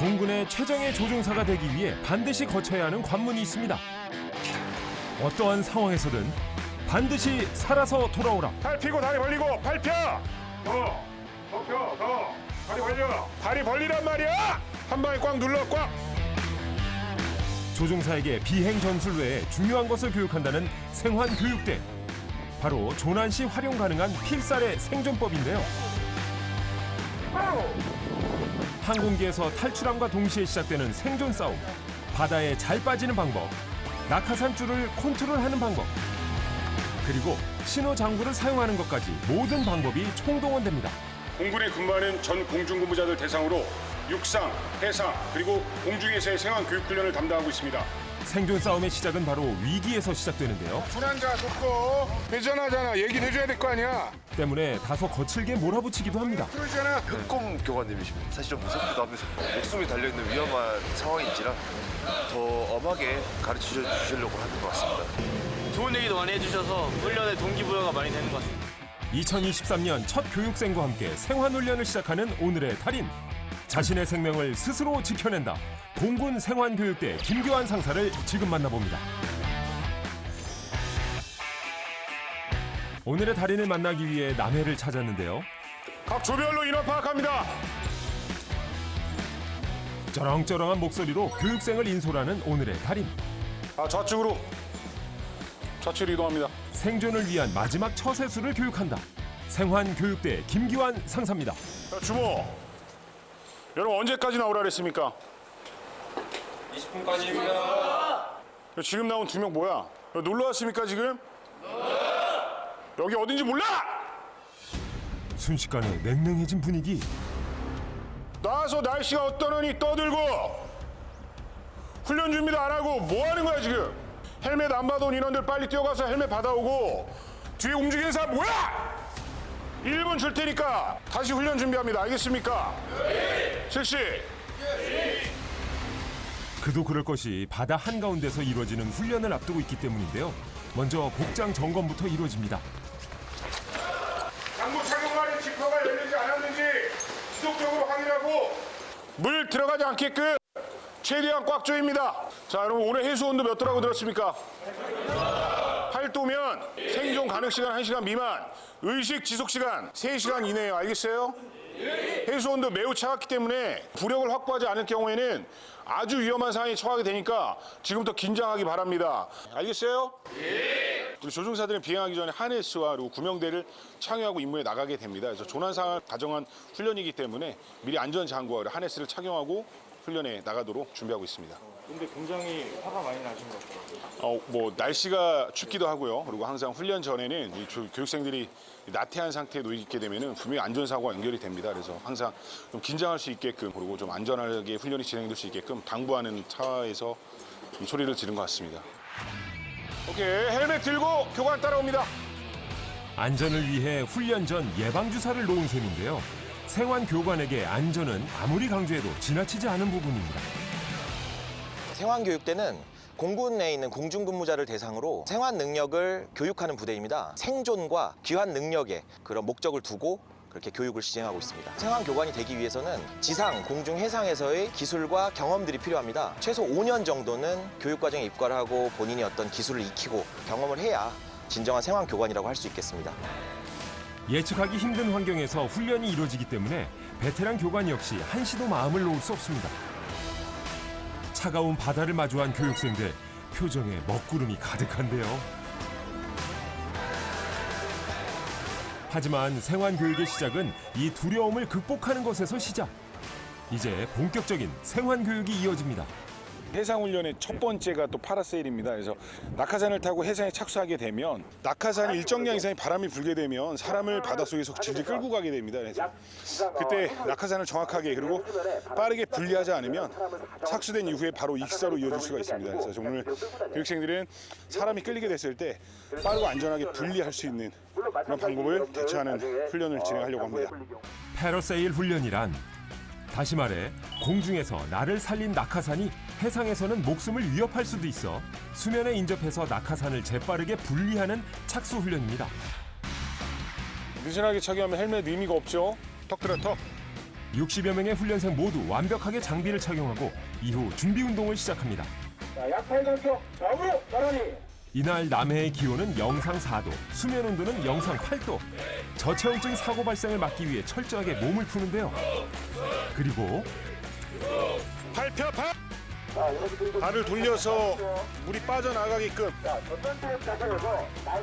공군의 최정예 조종사가 되기 위해 반드시 거쳐야 하는 관문이 있습니다. 어떠한 상황에서든 반드시 살아서 돌아오라. 팔 펴고 다리 벌리고 팔 펴. 더. 다리 벌려. 다리 벌리란 말이야. 한 방에 꽉 눌러 꽉. 조종사에게 비행 전술 외에 중요한 것을 교육한다는 생환교육대. 바로 조난 시 활용 가능한 필살의 생존법인데요. 항공기에서 탈출함과 동시에 시작되는 생존 싸움. 바다에 잘 빠지는 방법. 낙하산 줄을 컨트롤하는 방법. 그리고 신호 장구를 사용하는 것까지 모든 방법이 총동원됩니다. 공군의 군마는 전 공중근무자들 대상으로 육상, 해상, 그리고 공중에서의 생활 교육 훈련을 담당하고 있습니다. 생존 싸움의 시작은 바로 위기에서 시작되는데요. 불안자 좋고 회전하잖아. 얘기를 해줘야 될 거 아니야. 때문에 다소 거칠게 몰아붙이기도 합니다. 그러잖아. 흑공 교관님이십니다. 사실 좀 무섭기도 하면서 목숨이 달려있는 위험한 상황인지라 더 엄하게 가르쳐 주시려고 하는 것 같습니다. 좋은 얘기도 많이 해주셔서 훈련에 동기부여가 많이 되는 것 같습니다. 2023년 첫 교육생과 함께 생환훈련을 시작하는 오늘의 달인. 자신의 생명을 스스로 지켜낸다. 공군 생환교육대 김교환 상사를 지금 만나봅니다. 오늘의 달인을 만나기 위해 남해를 찾았는데요. 각 조별로 인원 파악합니다. 쩌렁쩌렁한 목소리로 교육생을 인솔하는 오늘의 달인. 좌측으로 이동합니다. 생존을 위한 마지막 처세술을 교육한다. 생환교육대 김기환 상사입니다. 자, 주모. 여러분 언제까지 나오라 그랬습니까? 20분까지입니다. 지금 나온 두 명 뭐야? 놀러 왔습니까 지금? 여기 어딘지 몰라? 순식간에 냉랭해진 분위기. 나와서 날씨가 어떠느니 떠들고 훈련 준비도 안 하고 뭐 하는 거야 지금? 헬멧 안 받아온 인원들 빨리 뛰어가서 헬멧 받아오고 뒤에 움직이는 사람 뭐야? 1분 줄 테니까 다시 훈련 준비합니다. 알겠습니까? 실시. 그도 그럴 것이 바다 한가운데서 이루어지는 훈련을 앞두고 있기 때문인데요. 먼저 복장 점검부터 이루어집니다. 장구 착용하는 지퍼가 열리지 않았는지 지속적으로 확인하고 물 들어가지 않게끔 최대한 꽉 조입니다. 자, 여러분 오늘 해수 온도 몇 도라고 들었습니까? 8도면 생존 가능 시간 1시간 미만, 의식 지속 시간 3시간 이내예요. 알겠어요? 해수 온도 매우 차갑기 때문에 부력을 확보하지 않을 경우에는 아주 위험한 상황에 처하게 되니까 지금부터 긴장하기 바랍니다. 알겠어요? 우리 조종사들은 비행하기 전에 하네스와 그리고 구명대를 착용하고 임무에 나가게 됩니다. 그래서 조난 상황을 가정한 훈련이기 때문에 미리 안전 장구와 하네스를 착용하고 훈련에 나가도록 준비하고 있습니다. 근데 굉장히 화가 많이 나신 것 같아요. 뭐 날씨가 춥기도 하고요. 그리고 항상 훈련 전에는 이 교육생들이 나태한 상태에 놓이게 되면은 분명히 안전사고가 연결이 됩니다. 그래서 항상 좀 긴장할 수 있게끔 그리고 좀 안전하게 훈련이 진행될 수 있게끔 당부하는 차에서 이 소리를 지른 것 같습니다. 오케이, 헬멧 들고 교관 따라옵니다. 안전을 위해 훈련 전 예방주사를 놓은 셈인데요. 생환교관에게 안전은 아무리 강조해도 지나치지 않은 부분입니다. 생환교육대는 공군 내에 있는 공중근무자를 대상으로 생환 능력을 교육하는 부대입니다. 생존과 귀환 능력에 그런 목적을 두고 그렇게 교육을 시행하고 있습니다. 생환교관이 되기 위해서는 지상, 공중, 해상에서의 기술과 경험들이 필요합니다. 최소 5년 정도는 교육과정에 입과를 하고 본인이 어떤 기술을 익히고 경험을 해야 진정한 생환교관이라고 할 수 있겠습니다. 예측하기 힘든 환경에서 훈련이 이루어지기 때문에 베테랑 교관 역시 한시도 마음을 놓을 수 없습니다. 차가운 바다를 마주한 교육생들, 표정에 먹구름이 가득한데요. 하지만 생환교육의 시작은 이 두려움을 극복하는 것에서 시작. 이제 본격적인 생환교육이 이어집니다. 해상훈련의 첫 번째가 또 파라세일입니다. 그래서 낙하산을 타고 해상에 착수하게 되면 낙하산이 일정량 이상의 바람이 불게 되면 사람을 바닷속에서 질질 끌고 가게 됩니다. 그래서 그때 낙하산을 정확하게 그리고 빠르게 분리하지 않으면 착수된 이후에 바로 익사로 이어질 수가 있습니다. 그래서 오늘 교육생들은 사람이 끌리게 됐을 때 빠르고 안전하게 분리할 수 있는 그런 방법을 대처하는 훈련을 진행하려고 합니다. 패러세일 훈련이란 다시 말해 공중에서 나를 살린 낙하산이 해상에서는 목숨을 위협할 수도 있어 수면에 인접해서 낙하산을 재빠르게 분리하는 착수 훈련입니다. 느슨하게 착용하면 헬멧 의미가 없죠. 턱 들어 턱. 60여 명의 훈련생 모두 완벽하게 장비를 착용하고 이후 준비 운동을 시작합니다. 자, 약 8단속 좌우로 나란히. 이날 남해의 기온은 영상 4도, 수면 온도는 영상 8도. 저체온증 사고 발생을 막기 위해 철저하게 몸을 푸는데요. 그리고 팔 펴, 팔! 발을 돌려서 물이 빠져나가게끔.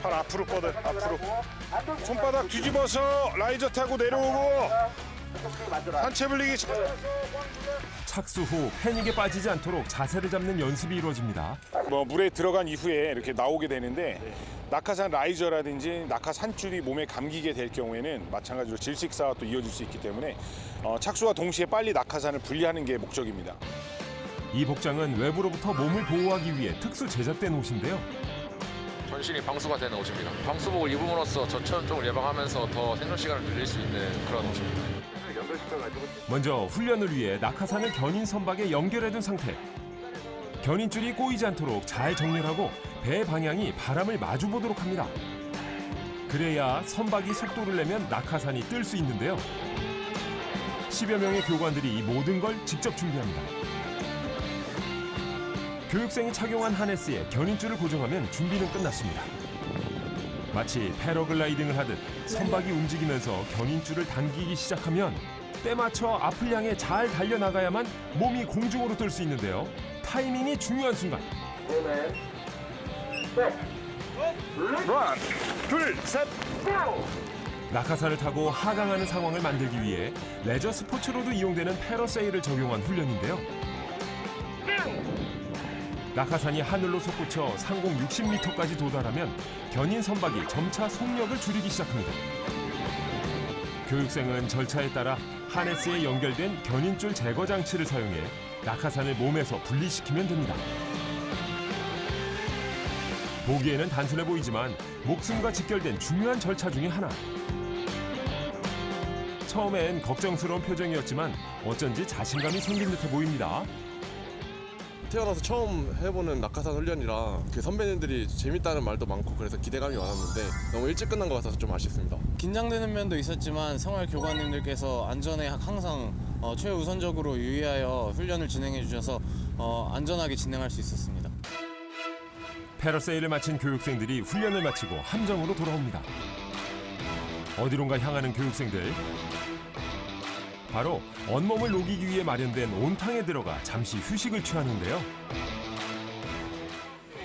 팔 앞으로 뻗어, 앞으로. 손바닥 뒤집어서 라이저 타고 내려오고. 상체 불리기. 착수 후 패닉에 빠지지 않도록 자세를 잡는 연습이 이루어집니다. 뭐 물에 들어간 이후에 이렇게 나오게 되는데 낙하산 라이저라든지 낙하산줄이 몸에 감기게 될 경우에는 마찬가지로 질식사가 또 이어질 수 있기 때문에 착수와 동시에 빨리 낙하산을 분리하는 게 목적입니다. 이 복장은 외부로부터 몸을 보호하기 위해 특수 제작된 옷인데요. 전신이 방수가 되는 옷입니다. 방수복을 입음으로써 저체온증을 예방하면서 더 생존 시간을 늘릴 수 있는 그런 옷입니다. 먼저 훈련을 위해 낙하산을 견인 선박에 연결해둔 상태. 견인줄이 꼬이지 않도록 잘 정렬하고 배 방향이 바람을 마주보도록 합니다. 그래야 선박이 속도를 내면 낙하산이 뜰 수 있는데요. 10여 명의 교관들이 이 모든 걸 직접 준비합니다. 교육생이 착용한 하네스에 견인줄을 고정하면 준비는 끝났습니다. 마치 패러글라이딩을 하듯 선박이 움직이면서 견인줄을 당기기 시작하면 때 맞춰 앞을 향해 잘 달려나가야만 몸이 공중으로 뜰 수 있는데요. 타이밍이 중요한 순간. 하나, 둘, 셋. 낙하산을 타고 하강하는 상황을 만들기 위해 레저 스포츠로도 이용되는 패러세일을 적용한 훈련인데요. 낙하산이 하늘로 솟구쳐 상공 60m까지 도달하면 견인 선박이 점차 속력을 줄이기 시작합니다. 교육생은 절차에 따라 하네스에 연결된 견인줄 제거 장치를 사용해 낙하산을 몸에서 분리시키면 됩니다. 보기에는 단순해 보이지만 목숨과 직결된 중요한 절차 중에 하나. 처음엔 걱정스러운 표정이었지만 어쩐지 자신감이 생긴 듯해 보입니다. 태어나서 처음 해보는 낙하산 훈련이라 그 선배님들이 재밌다는 말도 많고 그래서 기대감이 많았는데 너무 일찍 끝난 것 같아서 좀 아쉽습니다. 긴장되는 면도 있었지만 생활 교관님들께서 안전에 항상 최우선적으로 유의하여 훈련을 진행해 주셔서 안전하게 진행할 수 있었습니다. 패러세일을 마친 교육생들이 훈련을 마치고 함정으로 돌아옵니다. 어디론가 향하는 교육생들. 바로 온몸을 녹이기 위해 마련된 온탕에 들어가 잠시 휴식을 취하는데요.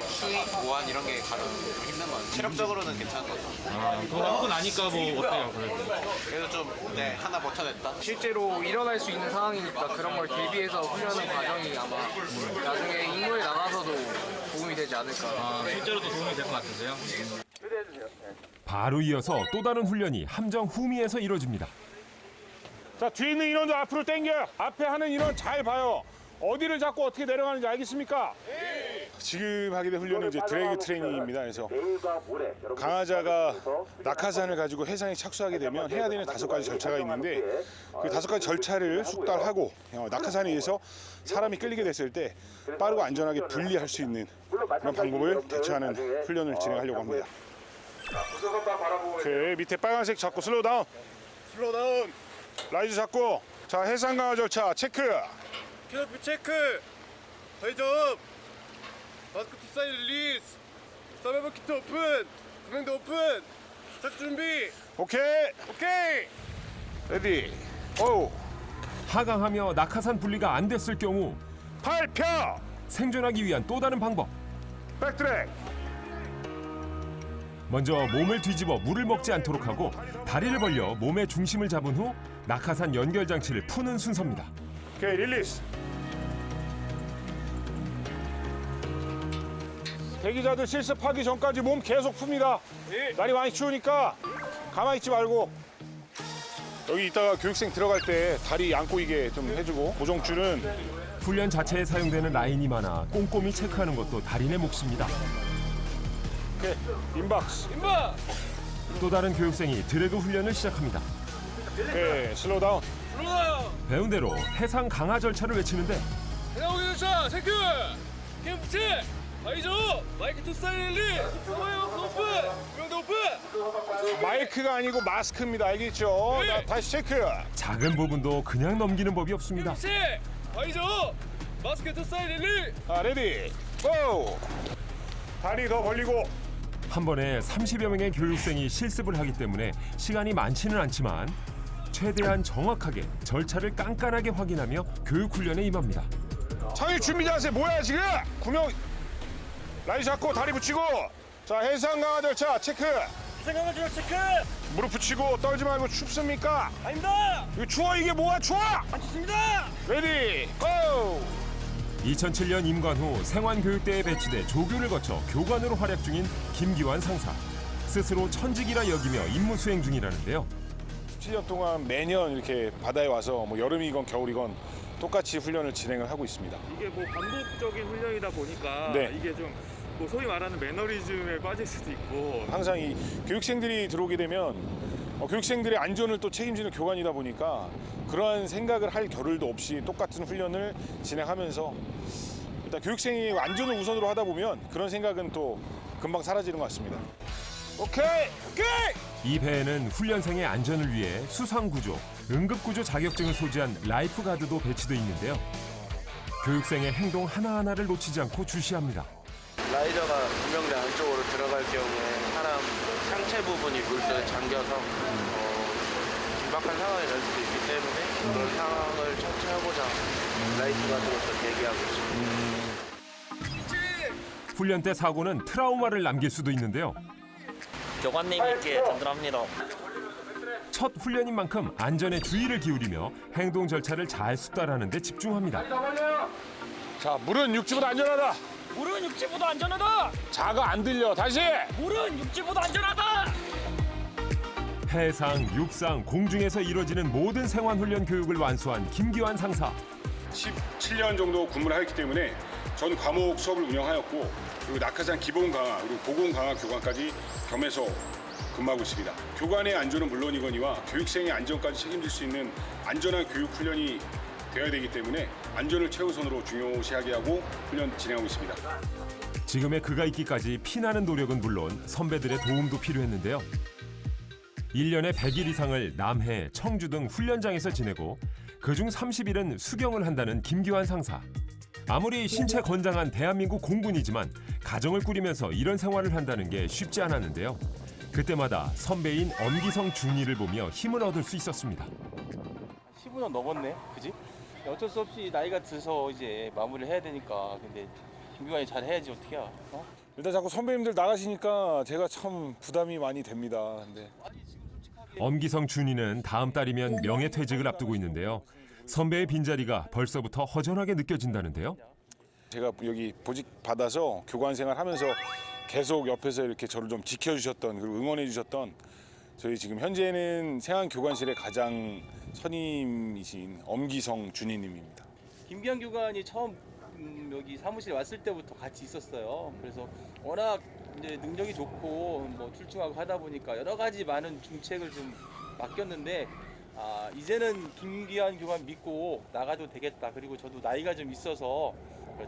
수익, 보안 이런 게 가장 힘든 것 같아요. 체력적으로는 괜찮은 것 같아요. 그거 하고 나니까 뭐 어때요? 그래도 좀 하나 버텨냈다. 실제로 일어날 수 있는 상황이니까 그런 걸 대비해서 훈련하는 과정이 아마 나중에 임무에 나가서도 도움이 되지 않을까. 실제로도 도움이 될 것 같으세요? 바로 이어서 또 다른 훈련이 함정 후미에서 이루어집니다. 자, 뒤에 있는 인원도 앞으로 당겨. 앞에 하는 인원 잘 봐요. 어디를 잡고 어떻게 내려가는지 알겠습니까? 지금 하게 된 훈련은 이제 드래그 트레이닝입니다. 그래서 강화자가 낙하산을 가지고 해상에 착수하게 되면 해야 되는 5가지 절차가 있는데 그 5가지 절차를 숙달하고 낙하산에 의해서 사람이 끌리게 됐을 때 빠르고 안전하게 분리할 수 있는 그런 방법을 대처하는 훈련을 진행하려고 합니다. 오케이, 밑에 빨간색 잡고 슬로우 다운. 슬로우 다운. 라이즈 잡고. 자, 해상 강화 절차 체크. 캐노피 체크! 회전! 마스크 투 사이드 릴리스! 서바이벌 키트 오픈! 구명도 오픈! 스타트 준비! 오케이. 레디. 오. 하강하며 낙하산 분리가 안 됐을 경우 팔 펴. 생존하기 위한 또 다른 방법. 백트랙. 먼저 몸을 뒤집어 물을 먹지 않도록 하고 다리를 벌려 몸의 중심을 잡은 후 낙하산 연결 장치를 푸는 순서입니다. 오케이, 릴리스. 대기자들 실습하기 전까지 몸 계속 풉니다. 날이 많이 추우니까 가만히 있지 말고. 여기 이따가 교육생 들어갈 때 다리 안 꼬이게 좀 해주고. 고정줄은 훈련 자체에 사용되는 라인이 많아 꼼꼼히 체크하는 것도 달인의 몫입니다. 오케이, 인박스. 또 다른 교육생이 드래그 훈련을 시작합니다. 오케이, 슬로우 다운. 배운 대로 해상 강화 절차를 외치는데 해나오기 절차 체크! 캠프 체! 마이크가 아니고 마스크입니다. 알겠죠? 자, 다시 체크. 작은 부분도 그냥 넘기는 법이 없습니다. 자, 레디. 고! 다리 더 벌리고. 한 번에 30여 명의 교육생이 실습을 하기 때문에 시간이 많지는 않지만 최대한 정확하게 절차를 깐깐하게 확인하며 교육 훈련에 임합니다. 창의 준비 자세 뭐야 지금? 구명 라인 잡고 다리 붙이고. 자, 해상 강화 절차 체크. 해상 강화 절차 체크. 무릎 붙이고 떨지 말고 춥습니까? 아닙니다. 이거 추워 이게 뭐야 추워? 안 춥습니다. 레디 고! 2007년 임관 후 생환교육대에 배치돼 조교를 거쳐 교관으로 활약 중인 김기환 상사. 스스로 천직이라 여기며 임무 수행 중이라는데요. 7년 동안 매년 이렇게 바다에 와서 뭐 여름이건 겨울이건 똑같이 훈련을 진행을 하고 있습니다. 이게 뭐 반복적인 훈련이다 보니까 네. 이게 좀 뭐 소위 말하는 매너리즘에 빠질 수도 있고 항상 이 교육생들이 들어오게 되면 교육생들의 안전을 또 책임지는 교관이다 보니까 그러한 생각을 할 겨를도 없이 똑같은 훈련을 진행하면서 일단 교육생이 안전을 우선으로 하다 보면 그런 생각은 또 금방 사라지는 것 같습니다. 오케이! 이 배에는 훈련생의 안전을 위해 수상구조, 응급구조 자격증을 소지한 라이프가드도 배치돼 있는데요. 교육생의 행동 하나하나를 놓치지 않고 주시합니다. 라이더가 구명대 안쪽으로 들어갈 경우에 사람 상체 부분이 물속에 잠겨서 긴박한 상황이 될 수도 있기 때문에 그런 상황을 처치하고자 라이프가드로서 대기하고 있습니다. 훈련 때 사고는 트라우마를 남길 수도 있는데요. 교관님께 전달합니다. 첫 훈련인 만큼 안전에 주의를 기울이며 행동 절차를 잘 숙달하는 데 집중합니다. 자, 물은 육지보다 안전하다. 물은 육지보다 안전하다. 자가 안 들려. 다시. 물은 육지보다 안전하다. 해상, 육상, 공중에서 이뤄지는 모든 생환훈련 교육을 완수한 김기환 상사. 17년 정도 근무를 했기 때문에 전 과목 수업을 운영하였고 그리고 낙하산 기본 강화 그리고 고공 강화 교관까지 겸해서 근무하고 있습니다. 교관의 안전은 물론이거니와 교육생의 안전까지 책임질 수 있는 안전한 교육 훈련이 되어야 되기 때문에 안전을 최우선으로 중요시하게 하고 훈련 진행하고 있습니다. 지금의 그가 있기까지 피나는 노력은 물론 선배들의 도움도 필요했는데요. 1년에 100일 이상을 남해, 청주 등 훈련장에서 지내고 그중 30일은 수경을 한다는 김기환 상사. 아무리 신체 건장한 대한민국 공군이지만 가정을 꾸리면서 이런 생활을 한다는 게 쉽지 않았는데요. 그때마다 선배인 엄기성 중위를 보며 힘을 얻을 수 있었습니다. 15년 넘었네, 그지? 어쩔 수 없이 나이가 들어서 이제 마무리를 해야 되니까. 근데 김기환이 잘 해야지 어떻게 해? 일단 자꾸 선배님들 나가시니까 제가 참 부담이 많이 됩니다. 근데 엄기성 준이는 다음 달이면 명예퇴직을 앞두고 있는데요. 선배의 빈자리가 벌써부터 허전하게 느껴진다는데요. 제가 여기 보직 받아서 교관 생활하면서 계속 옆에서 이렇게 저를 좀 지켜주셨던 그리고 응원해주셨던 저희 지금 현재는 생활교관실의 가장 선임이신 엄기성 준이님입니다. 김기환 교관이 처음 여기 사무실에 왔을 때부터 같이 있었어요. 그래서 워낙 이제 능력이 좋고 뭐 출중하고 하다 보니까 여러 가지 많은 중책을 좀 맡겼는데 이제는 김기환 교관 믿고 나가도 되겠다. 그리고 저도 나이가 좀 있어서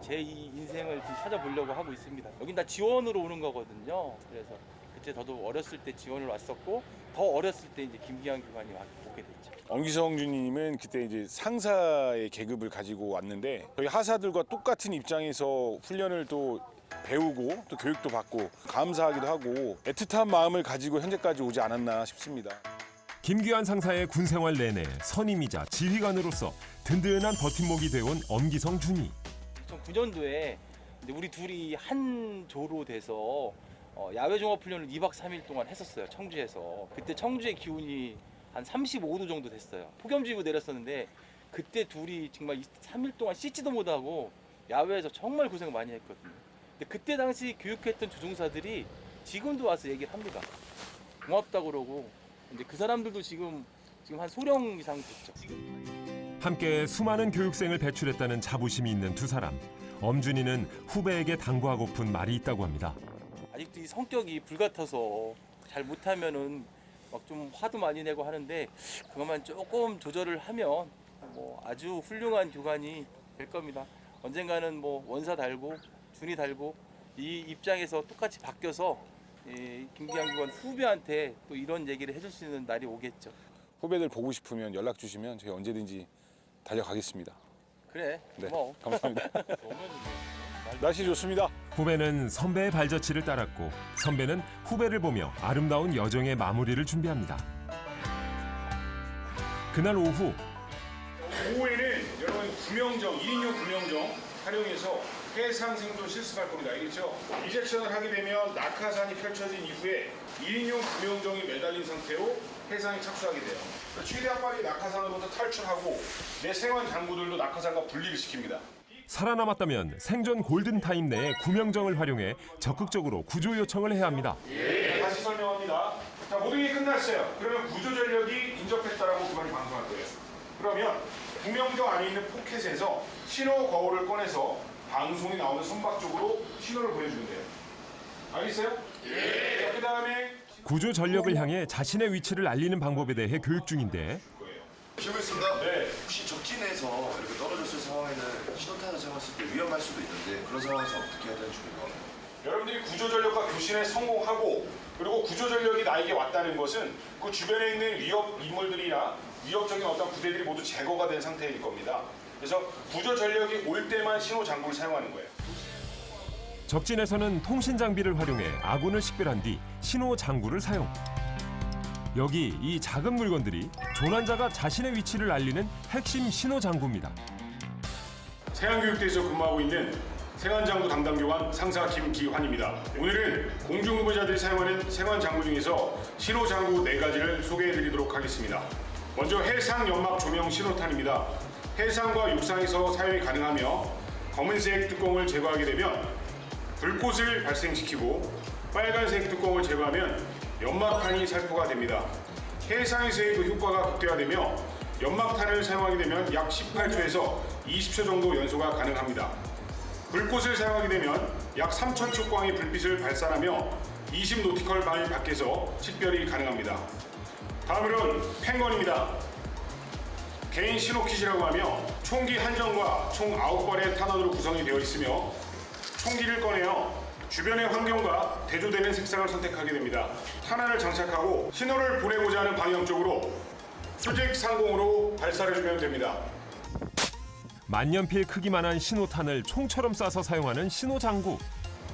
제 인생을 좀 찾아보려고 하고 있습니다. 여긴 다 지원으로 오는 거거든요. 그래서 그때 저도 어렸을 때 지원을 왔었고 더 어렸을 때 이제 김기환 교관이 오게 됐죠. 엄기성 준이님은 그때 이제 상사의 계급을 가지고 왔는데 저희 하사들과 똑같은 입장에서 훈련을 또 배우고 또 교육도 받고 감사하기도 하고 애틋한 마음을 가지고 현재까지 오지 않았나 싶습니다. 김기환 상사의 군 생활 내내 선임이자 지휘관으로서 든든한 버팀목이 되어온 엄기성 준이. 2009년도에 우리 둘이 한 조로 돼서 야외 종합 훈련을 2박 3일 동안 했었어요. 청주에서. 그때 청주의 기온이 한 35도 정도 됐어요. 폭염주의보 내렸었는데 그때 둘이 정말 3일 동안 씻지도 못하고 야외에서 정말 고생을 많이 했거든요. 근데 그때 당시 교육했던 조종사들이 지금도 와서 얘기를 합니다. 고맙다고 그러고 이제 그 사람들도 지금 한 소령 이상 됐죠. 함께 수많은 교육생을 배출했다는 자부심이 있는 두 사람. 엄준이는 후배에게 당부하고픈 말이 있다고 합니다. 아직도 이 성격이 불같아서 잘 못하면은 막 좀 화도 많이 내고 하는데 그것만 조금 조절을 하면 뭐 아주 훌륭한 교관이 될 겁니다. 언젠가는 뭐 원사 달고 준이 달고 이 입장에서 똑같이 바뀌어서 김기환 후배한테 또 이런 얘기를 해줄 수 있는 날이 오겠죠. 후배들 보고 싶으면 연락 주시면 저희 언제든지 달려가겠습니다. 그래. 네, 고마워. 감사합니다. 날씨 좋습니다. 후배는 선배의 발자취를 따랐고 선배는 후배를 보며 아름다운 여정의 마무리를 준비합니다. 그날 오후 오후에는 여러분 구명정, 1인용 구명정 활용해서 해상 생존 실습할 겁니다. 알겠죠? 이젝션을 하게 되면 낙하산이 펼쳐진 이후에 1인용 구명정이 매달린 상태로 해상에 착수하게 돼요. 최대한 빨리 낙하산으로부터 탈출하고 내 생활 장구들도 낙하산과 분리를 시킵니다. 살아남았다면 생존 골든타임 내에 구명정을 활용해 적극적으로 구조 요청을 해야 합니다. 다시 설명합니다. 자, 모든 게 끝났어요. 그러면 구조 전력이 인접했다라고 그만이 방송할 거예요. 그러면 구명정 안에 있는 포켓에서 신호 거울을 꺼내서 방송이 나오는 선박 쪽으로 신호를 보내주면 돼요. 알겠어요? 예. 그 다음에 구조 전력을 향해 자신의 위치를 알리는 방법에 대해 교육 중인데 실례했습니다. 네. 혹시 적진에서 이렇게 떨어졌을 상황에는 신호탄을 사용했을 때 위험할 수도 있는데 그런 상황에서 어떻게 해야 되는지 궁금합니다. 여러분들이 구조 전력과 교신에 성공하고 그리고 구조 전력이 나에게 왔다는 것은 그 주변에 있는 위협 인물들이나 위협적인 어떤 부대들이 모두 제거가 된 상태일 겁니다. 그래서 구조 전력이 올 때만 신호 장구를 사용하는 거예요. 적진에서는 통신 장비를 활용해 아군을 식별한 뒤 신호 장구를 사용. 여기 이 작은 물건들이 조난자가 자신의 위치를 알리는 핵심 신호 장구입니다. 세안교육대에서 근무하고 있는 생안장구 담당 교관 상사 김기환입니다. 오늘은 공중후보자들이 사용하는 생안장구 중에서 신호장구 4가지를 소개해드리도록 하겠습니다. 먼저 해상 연막 조명 신호탄입니다. 해상과 육상에서 사용이 가능하며 검은색 뚜껑을 제거하게 되면 불꽃을 발생시키고 빨간색 뚜껑을 제거하면 연막탄이 살포가 됩니다. 해상에서의 그 효과가 극대화되며 연막탄을 사용하게 되면 약 18초에서 20초 정도 연소가 가능합니다. 불꽃을 사용하게 되면 약 3,000촉광의 불빛을 발산하며 20노티컬 마일 밖에서 식별이 가능합니다. 다음으로는 펜건입니다. 개인 신호킷이라고 하며 총기 한정과 총 9발의 탄환으로 구성이 되어 있으며 총기를 꺼내어 주변의 환경과 대조되는 색상을 선택하게 됩니다. 탄환을 장착하고 신호를 보내고자 하는 방향 쪽으로 수직 상공으로 발사해주면 됩니다. 만년필 크기만한 신호탄을 총처럼 쏴서 사용하는 신호장구.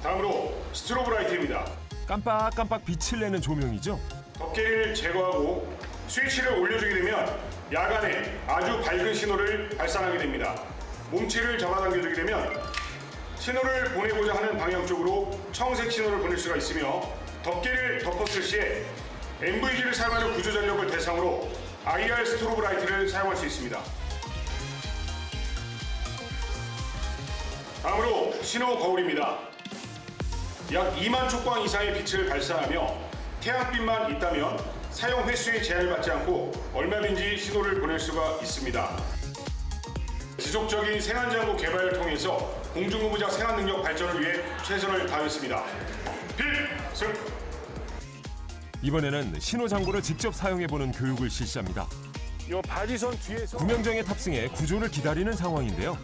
다음으로 스트로브 라이트입니다. 깜빡깜빡 빛을 내는 조명이죠. 덮개를 제거하고 스위치를 올려주게 되면 야간에 아주 밝은 신호를 발산하게 됩니다. 몸체를 잡아당겨주게 되면 신호를 보내고자 하는 방향 쪽으로 청색 신호를 보낼 수가 있으며 덮개를 덮었을 시에 NVG를 사용하는 구조 전력을 대상으로 IR 스트로브 라이트를 사용할 수 있습니다. 다음으로 신호 거울입니다. 약 2만 촉광 이상의 빛을 발사하며 태양빛만 있다면 사용 횟수에 제한을 받지 않고 얼마든지 신호를 보낼 수가 있습니다. 지속적인 생안장구 개발을 통해서 공중후보자 생활 능력 발전을 위해 최선을 다했습니다. 필승! 이번에는 신호장구를 직접 사용해보는 교육을 실시합니다. 이 바지선 뒤에서 구명정에 탑승해 구조를 기다리는 상황인데요.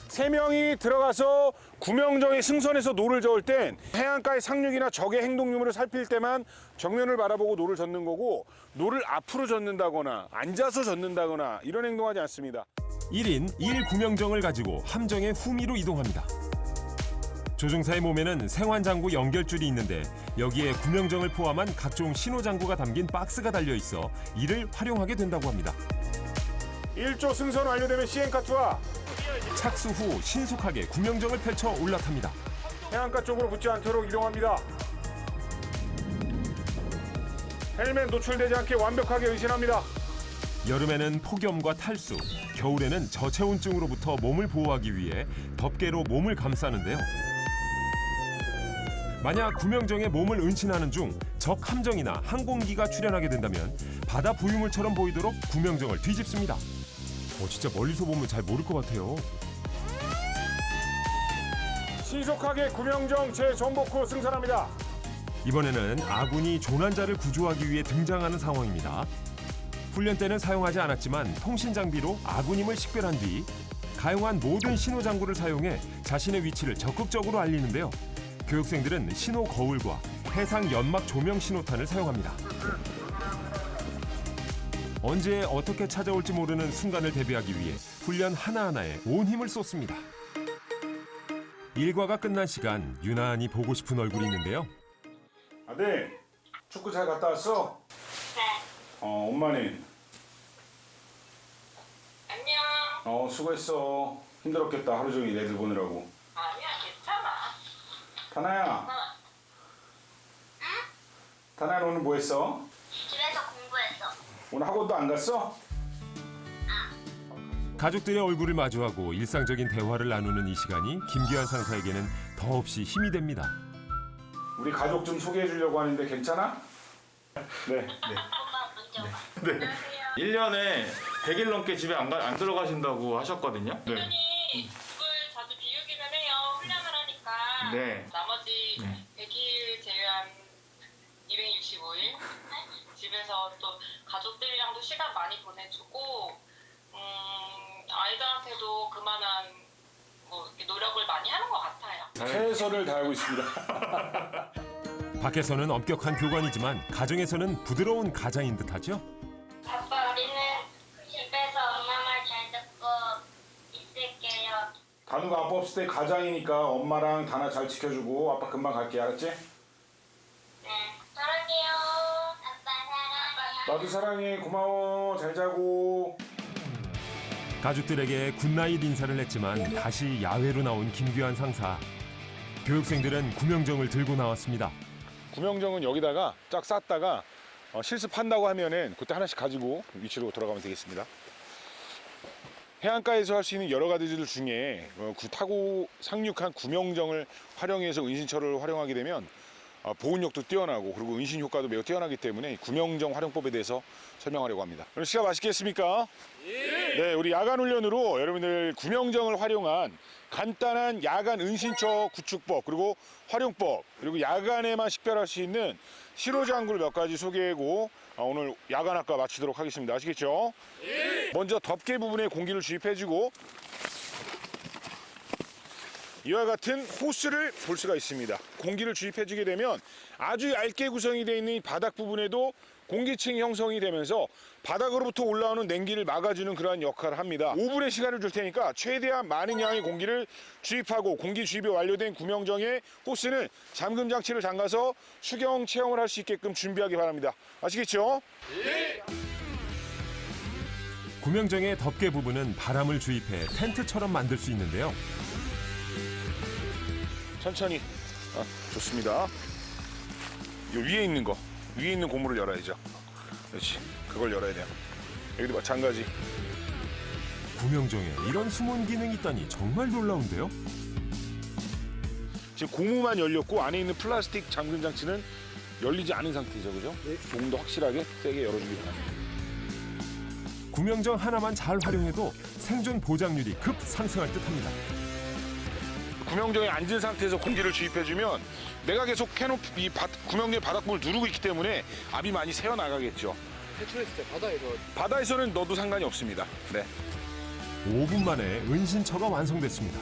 3명이 들어가서 구명정에 승선해서 노를 저을 땐 해안가의 상륙이나 적의 행동 유무를 살필 때만 정면을 바라보고 노를 젓는 거고 노를 앞으로 젓는다거나 앉아서 젓는다거나 이런 행동하지 않습니다. 1인 1구명정을 가지고 함정의 후미로 이동합니다. 조종사의 몸에는 생환장구 연결줄이 있는데 여기에 구명정을 포함한 각종 신호장구가 담긴 박스가 달려있어 이를 활용하게 된다고 합니다. 1조 승선 완료되면 시행카트와 착수 후 신속하게 구명정을 펼쳐 올라탑니다. 해안가 쪽으로 붙지 않도록 이동합니다. 헬멧 노출되지 않게 완벽하게 의심합니다. 여름에는 폭염과 탈수, 겨울에는 저체온증으로부터 몸을 보호하기 위해 덮개로 몸을 감싸는데요. 만약 구명정에 몸을 은신하는 중 적 함정이나 항공기가 출현하게 된다면 바다 부유물처럼 보이도록 구명정을 뒤집습니다. 진짜 멀리서 보면 잘 모를 것 같아요. 신속하게 구명정 재전복 후 승선합니다. 이번에는 아군이 조난자를 구조하기 위해 등장하는 상황입니다. 훈련 때는 사용하지 않았지만 통신 장비로 아군임을 식별한 뒤 가용한 모든 신호 장구를 사용해 자신의 위치를 적극적으로 알리는데요. 교육생들은 신호 거울과 해상 연막 조명 신호탄을 사용합니다. 언제 어떻게 찾아올지 모르는 순간을 대비하기 위해 훈련 하나하나에 온 힘을 쏟습니다. 일과가 끝난 시간, 유난히 보고 싶은 얼굴이 있는데요. 아들, 축구 잘 갔다 왔어? 네. 엄마는? 안녕. 수고했어. 힘들었겠다, 하루 종일 애들 보느라고. 아니야, 괜찮아. 다나야. 응? 다나야, 오늘 뭐 했어? 집에서 공부했어. 오늘 학원도 안 갔어? 가족들의 얼굴을 마주하고 일상적인 대화를 나누는 이 시간이 김기환 상사에게는 더없이 힘이 됩니다. 우리 가족 좀 소개해 주려고 하는데 괜찮아? 네. 엄마 먼저 와. 네. 안녕하세요. 1년에 100일 넘게 집에 안 들어가신다고 하셨거든요. 네. 당연히 집을 자주 비우기는 해요. 훈련을 하니까. 네. 나머지 100일 제외한 265일 집에서 또 가족들이랑도 시간 많이 보내주고 아이들한테도 그만한 이렇게 노력을 많이 하는 것 같아요. 최선을 다하고 있습니다. 밖에서는 엄격한 교관이지만 가정에서는 부드러운 가장인 듯하죠. 아빠, 우리는 집에서 엄마 말 잘 듣고 있을게요. 다누가 아빠 없을 때 가장이니까 엄마랑 다나 잘 지켜주고 아빠 금방 갈게, 알았지? 네. 사랑해요. 아빠 사랑해. 나도 사랑해. 고마워. 잘 자고. 가족들에게 굿나잇 인사를 했지만 다시 야외로 나온 김기환 상사. 교육생들은 구명정을 들고 나왔습니다. 구명정은 여기다가 쫙 쌌다가 실습한다고 하면은 그때 하나씩 가지고 위치로 돌아가면 되겠습니다. 해안가에서 할 수 있는 여러 가지들 중에 타고 상륙한 구명정을 활용해서 은신처를 활용하게 되면 보온력도 뛰어나고 그리고 은신 효과도 매우 뛰어나기 때문에 구명정 활용법에 대해서 설명하려고 합니다. 그럼 시간 맛있겠습니까? 네, 우리 야간 훈련으로 여러분들 구명정을 활용한 간단한 야간 은신처 구축법 그리고 활용법 그리고 야간에만 식별할 수 있는 신호장구를 몇 가지 소개하고 오늘 야간학과 마치도록 하겠습니다. 아시겠죠? 먼저 덮개 부분에 공기를 주입해주고 이와 같은 호스를 볼 수가 있습니다. 공기를 주입해주게 되면 아주 얇게 구성이 되어 있는 이 바닥 부분에도 공기층이 형성이 되면서 바닥으로부터 올라오는 냉기를 막아주는 그러한 역할을 합니다. 5분의 시간을 줄 테니까 최대한 많은 양의 공기를 주입하고 공기 주입이 완료된 구명정의 호스는 잠금 장치를 잠가서 수경 체험을 할 수 있게끔 준비하기 바랍니다. 아시겠죠? 구명정의 덮개 부분은 바람을 주입해 텐트처럼 만들 수 있는데요. 천천히. 좋습니다. 요 위에 있는 거, 위에 있는 고무를 열어야죠. 그렇지. 그걸 열어야 돼요. 여기도 마찬가지. 구명정에 이런 숨은 기능이 있다니 정말 놀라운데요. 지금 고무만 열렸고 안에 있는 플라스틱 잠금 장치는 열리지 않은 상태죠, 그죠? 조금 더 확실하게 세게 열어주기 바랍니다. 구명정 하나만 잘 활용해도 생존 보장률이 급 상승할 듯합니다. 구명정에 앉은 상태에서 공기를 주입해주면 내가 계속 이 구명정의 바닥부분을 누르고 있기 때문에 압이 많이 새어나가겠죠. 탈출했을 때 바다에서는 넣어도 상관이 없습니다. 네. 5분 만에 은신처가 완성됐습니다.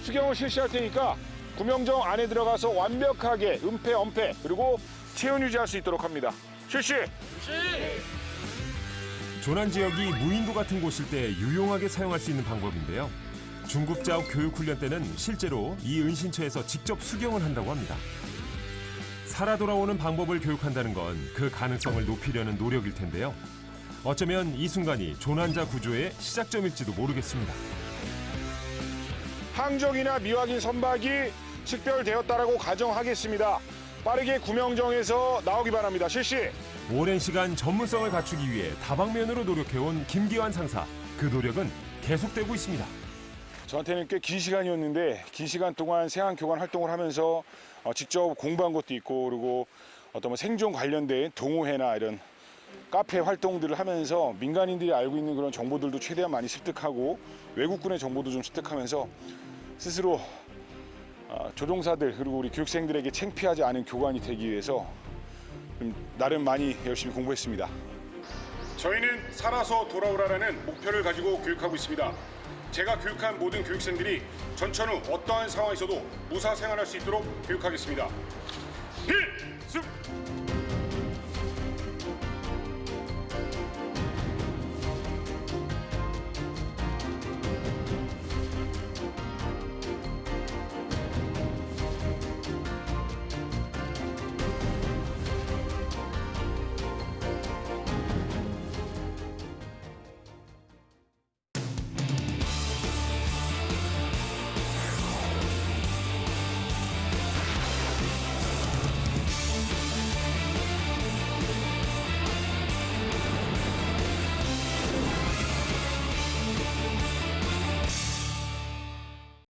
수경을 실시할 테니까 구명정 안에 들어가서 완벽하게 은폐, 엄폐 그리고 체온 유지할 수 있도록 합니다. 실시! 조난 지역이 무인도 같은 곳일 때 유용하게 사용할 수 있는 방법인데요. 중급자업 교육훈련 때는 실제로 이 은신처에서 직접 수경을 한다고 합니다. 살아 돌아오는 방법을 교육한다는 건 그 가능성을 높이려는 노력일 텐데요. 어쩌면 이 순간이 조난자 구조의 시작점일지도 모르겠습니다. 항적이나 미확인 선박이 식별되었다라고 가정하겠습니다. 빠르게 구명정에서 나오기 바랍니다. 실시! 오랜 시간 전문성을 갖추기 위해 다방면으로 노력해온 김기환 상사. 그 노력은 계속되고 있습니다. 저한테는 꽤 긴 시간이었는데 긴 시간 동안 생활 교관 활동을 하면서 직접 공부한 것도 있고 그리고 어떤 생존 관련된 동호회나 이런 카페 활동들을 하면서 민간인들이 알고 있는 그런 정보들도 최대한 많이 습득하고 외국군의 정보도 좀 습득하면서 스스로 조종사들 그리고 우리 교육생들에게 창피하지 않은 교관이 되기 위해서 좀 나름 많이 열심히 공부했습니다. 저희는 살아서 돌아오라라는 목표를 가지고 교육하고 있습니다. 제가 교육한 모든 교육생들이 전천 후 어떠한 상황에서도 무사 생활할 수 있도록 교육하겠습니다. 필승!